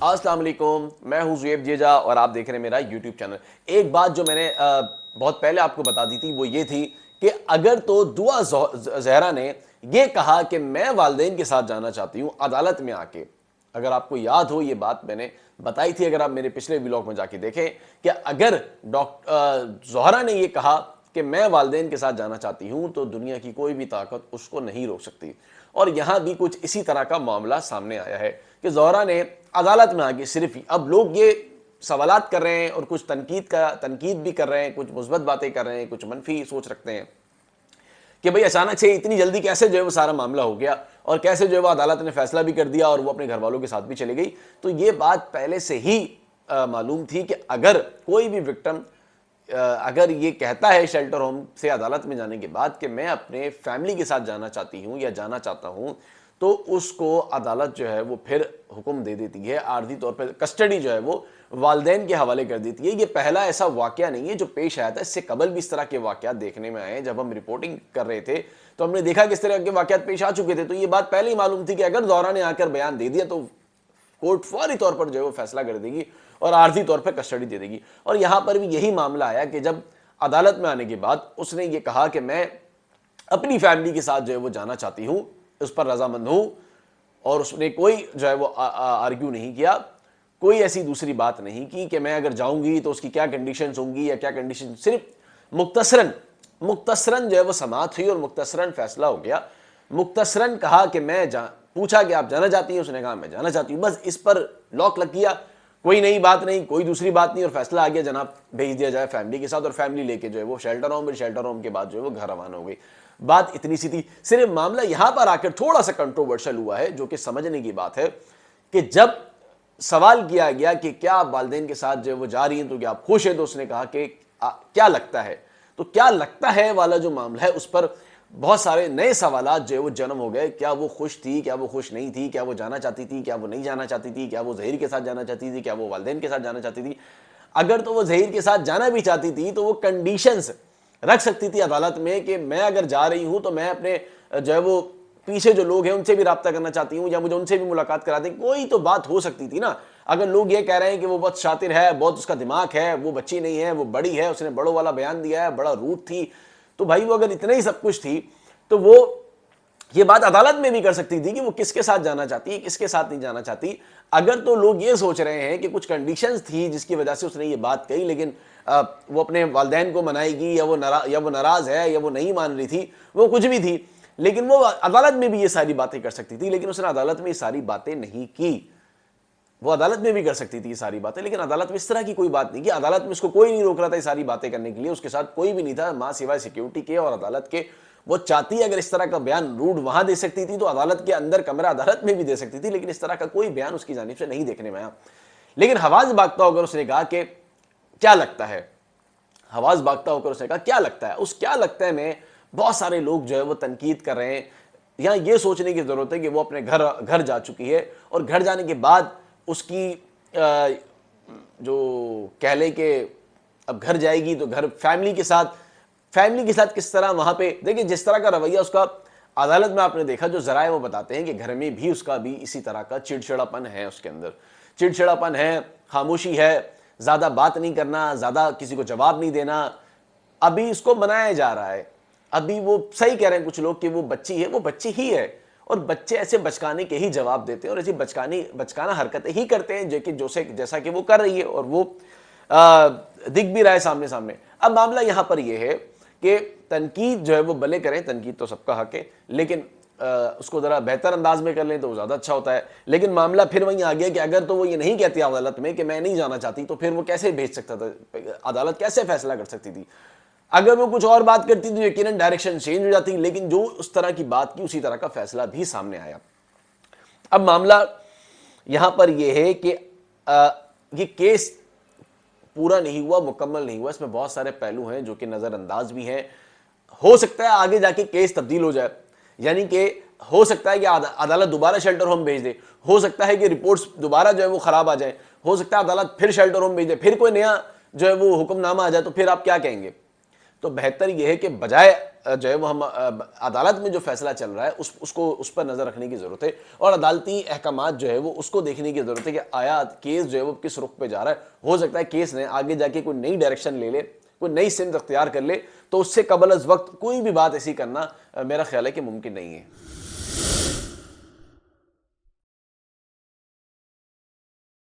السلام علیکم، میں ہوں زیب جیجا اور آپ دیکھ رہے ہیں میرا یوٹیوب چینل۔ ایک بات جو میں نے بہت پہلے آپ کو بتا دی تھی وہ یہ تھی کہ اگر تو دعا زہرا نے یہ کہا کہ میں والدین کے ساتھ جانا چاہتی ہوں عدالت میں آ کے، اگر آپ کو یاد ہو یہ بات میں نے بتائی تھی، اگر آپ میرے پچھلے ویلاگ میں جا کے دیکھیں کہ اگر زہرا نے یہ کہا کہ میں والدین کے ساتھ جانا چاہتی ہوں تو دنیا کی کوئی بھی طاقت اس کو نہیں روک سکتی۔ اور یہاں بھی کچھ اسی طرح کا معاملہ سامنے آیا ہے کہ زہرا نے عدالت میں آگے صرف اب لوگ یہ سوالات کر رہے ہیں اور کچھ تنقید بھی کر رہے ہیں، کچھ مثبت باتیں کر رہے ہیں، کچھ منفی سوچ رکھتے ہیں کہ بھئی اچانک سے اتنی جلدی کیسے جو ہے وہ سارا معاملہ ہو گیا اور کیسے جو ہے وہ عدالت نے فیصلہ بھی کر دیا اور وہ اپنے گھر والوں کے ساتھ بھی چلے گئی۔ تو یہ بات پہلے سے ہی معلوم تھی کہ اگر کوئی بھی وکٹم اگر یہ کہتا ہے شیلٹر ہوم سے عدالت میں جانے کے بعد کہ میں اپنے فیملی کے ساتھ جانا چاہتی ہوں یا جانا چاہتا ہوں، تو اس کو عدالت جو ہے وہ پھر حکم دے دیتی ہے، عارضی طور پر کسٹڈی جو ہے وہ والدین کے حوالے کر دیتی ہے۔ یہ پہلا ایسا واقعہ نہیں ہے جو پیش آیا تھا، اس سے قبل بھی اس طرح کے واقعات دیکھنے میں آئے ہیں۔ جب ہم رپورٹنگ کر رہے تھے تو ہم نے دیکھا کہ اس طرح کے واقعات پیش آ چکے تھے، تو یہ بات پہلے ہی معلوم تھی کہ اگر زہرا نے آ کر بیان دے دیا تو کورٹ فوری طور پر جو ہے وہ فیصلہ کر دے گی اور عارضی طور پر کسٹڈی دے دے گی۔ اور یہاں پر بھی یہی معاملہ آیا کہ جب عدالت میں آنے کے بعد اس نے یہ کہا کہ میں اپنی فیملی کے ساتھ جو ہے وہ جانا چاہتی ہوں، اس پر رضامند ہوں، اور اس نے کوئی جو ہے وہ آرگیو نہیں کیا، کوئی ایسی دوسری بات نہیں کی کہ میں اگر جاؤں گی تو اس کی کیا کنڈیشنز ہوں گی یا کیا کنڈیشن، صرف مختصراً جو ہے وہ سماعت ہوئی اور مختصراً فیصلہ ہو گیا۔ مختصراً کہا کہ میں پوچھا کہ آپ جانا چاہتی ہیں، اس نے کہا میں جانا چاہتی ہوں، بس اس پر لاک لگ گیا، کوئی نئی بات نہیں، کوئی دوسری بات نہیں، اور فیصلہ آ گیا جناب بھیج دیا جائے فیملی کے ساتھ، اور فیملی لے کے جو ہے وہ شیلٹر ہوم کے بعد جو ہے وہ گھر روانہ ہو گئی۔ بات اتنی سی تھی۔ صرف معاملہ یہاں پر آ کر تھوڑا سا کنٹروورشل ہوا ہے، جو کہ سمجھنے کی بات ہے کہ جب سوال کیا گیا کہ کیا آپ والدین کے ساتھ جو ہے وہ جا رہی ہیں تو کیا آپ خوش ہیں، تو اس نے کہا کہ کیا لگتا ہے، تو کیا لگتا ہے والا جو معاملہ ہے اس پر بہت سارے نئے سوالات جو ہے وہ جنم ہو گئے۔ کیا وہ خوش تھی، کیا وہ خوش نہیں تھی، کیا وہ جانا چاہتی تھی، کیا وہ نہیں جانا چاہتی تھی، کیا وہ ظہیر کے ساتھ جانا چاہتی تھی، کیا وہ والدین کے ساتھ جانا چاہتی تھی۔ اگر تو وہ ظہیر کے ساتھ جانا بھی چاہتی تھی تو وہ کنڈیشنز رکھ سکتی تھی عدالت میں کہ میں اگر جا رہی ہوں تو میں اپنے جو ہے وہ پیچھے جو لوگ ہیں ان سے بھی رابطہ کرنا چاہتی ہوں یا مجھے ان سے بھی ملاقات کرا دیں، کوئی تو بات ہو سکتی تھی نا۔ اگر لوگ یہ کہہ رہے ہیں کہ وہ بہت شاطر ہے، بہت اس کا دماغ ہے، وہ بچی نہیں ہے، وہ بڑی ہے، اس نے بڑوں والا بیان دیا ہے، بڑا روٹ تھی، تو بھائی وہ اگر اتنا ہی سب کچھ تھی تو وہ یہ بات عدالت میں بھی کر سکتی تھی کہ وہ کس کے ساتھ جانا چاہتی ہے، کس کے ساتھ نہیں جانا چاہتی۔ اگر تو لوگ یہ سوچ رہے ہیں کہ کچھ کنڈیشنز تھی جس کی وجہ سے اس نے یہ بات کہی، لیکن وہ اپنے والدین کو منائے گی یا وہ ناراض ہے یا وہ نہیں مان رہی تھی، وہ کچھ بھی تھی، لیکن وہ عدالت میں بھی یہ ساری باتیں کر سکتی تھی، لیکن اس نے عدالت میں یہ ساری باتیں نہیں کی۔ وہ عدالت میں بھی کر سکتی تھی یہ ساری باتیں، لیکن عدالت میں اس طرح کی کوئی بات نہیں کی۔ عدالت میں اس کو کوئی نہیں روک رہا تھا یہ ساری باتیں کرنے کے لیے، اس کے ساتھ کوئی بھی نہیں تھا ماں سوائے سیکیورٹی کے اور عدالت کے۔ وہ چاہتی اگر اس طرح کا بیان روڈ وہاں دے سکتی تھی تو عدالت کے اندر کمرہ عدالت میں بھی دے سکتی تھی، لیکن اس طرح کا کوئی بیان اس کی جانب سے نہیں دیکھنے میں آیا۔ لیکن حواس باختہ ہو کر اس نے کہا کہ کیا لگتا ہے، حواس باختہ ہو کر اس نے کہا کیا لگتا ہے، اس کیا لگتا ہے میں بہت سارے لوگ جو ہے وہ تنقید کر رہے ہیں۔ یہاں یہ سوچنے کی ضرورت ہے کہ وہ اپنے گھر جا چکی ہے، اور گھر جانے کے بعد اس کی جو کہہ لے کہ اب گھر جائے گی تو گھر فیملی کے ساتھ کس طرح وہاں پہ دیکھیں جس طرح کا رویہ اس کا عدالت میں آپ نے دیکھا، جو ذرائع وہ بتاتے ہیں کہ گھر میں بھی اس کا بھی اسی طرح کا چڑچڑاپن ہے، اس کے اندر چڑچڑاپن ہے، خاموشی ہے، زیادہ بات نہیں کرنا، زیادہ کسی کو جواب نہیں دینا۔ ابھی اس کو منایا جا رہا ہے، ابھی وہ صحیح کہہ رہے ہیں کچھ لوگ کہ وہ بچی ہے، وہ بچی ہی ہے، اور بچے ایسے بچکانے کے ہی جواب دیتے ہیں اور ایسی بچکانہ حرکتیں ہی کرتے ہیں جیسا کہ وہ کر رہی ہے، اور وہ دکھ بھی رہا ہے سامنے۔ اب معاملہ یہاں پر یہ ہے کہ تنقید جو ہے وہ بھلے کریں، تنقید تو سب کا حق ہے، لیکن اس کو ذرا بہتر انداز میں کر لیں تو وہ زیادہ اچھا ہوتا ہے۔ لیکن معاملہ پھر وہیں آ گیا کہ اگر تو وہ یہ نہیں کہتی عدالت میں کہ میں نہیں جانا چاہتی، تو پھر وہ کیسے بھیج سکتا تھا، عدالت کیسے فیصلہ کر سکتی تھی؟ اگر وہ کچھ اور بات کرتی تو یقیناً ڈائریکشن چینج ہو جاتی، لیکن جو اس طرح کی بات کی اسی طرح کا فیصلہ بھی سامنے آیا۔ اب معاملہ یہاں پر یہ ہے کہ یہ کیس پورا نہیں ہوا، مکمل نہیں ہوا، اس میں بہت سارے پہلو ہیں جو کہ نظر انداز بھی ہیں۔ ہو سکتا ہے آگے جا کے کیس تبدیل ہو جائے، یعنی کہ ہو سکتا ہے کہ عدالت دوبارہ شیلٹر ہوم بھیج دے، ہو سکتا ہے کہ رپورٹس دوبارہ جو ہے وہ خراب آ جائیں، ہو سکتا ہے عدالت پھر شیلٹر ہوم بھیج دے، پھر کوئی نیا جو ہے وہ حکم نامہ آ جائے، تو پھر آپ کیا کہیں گے؟ تو بہتر یہ ہے کہ بجائے جو ہے وہ ہم عدالت میں جو فیصلہ چل رہا ہے اس پر نظر رکھنے کی ضرورت ہے، اور عدالتی احکامات جو ہے وہ اس کو دیکھنے کی ضرورت ہے کہ آیا کیس جو ہے وہ کس رخ پہ جا رہا ہے۔ ہو سکتا ہے کیس نے آگے جا کے کوئی نئی ڈائریکشن لے لے، کوئی نئی سمت اختیار کر لے، تو اس سے قبل از وقت کوئی بھی بات ایسی کرنا میرا خیال ہے کہ ممکن نہیں ہے۔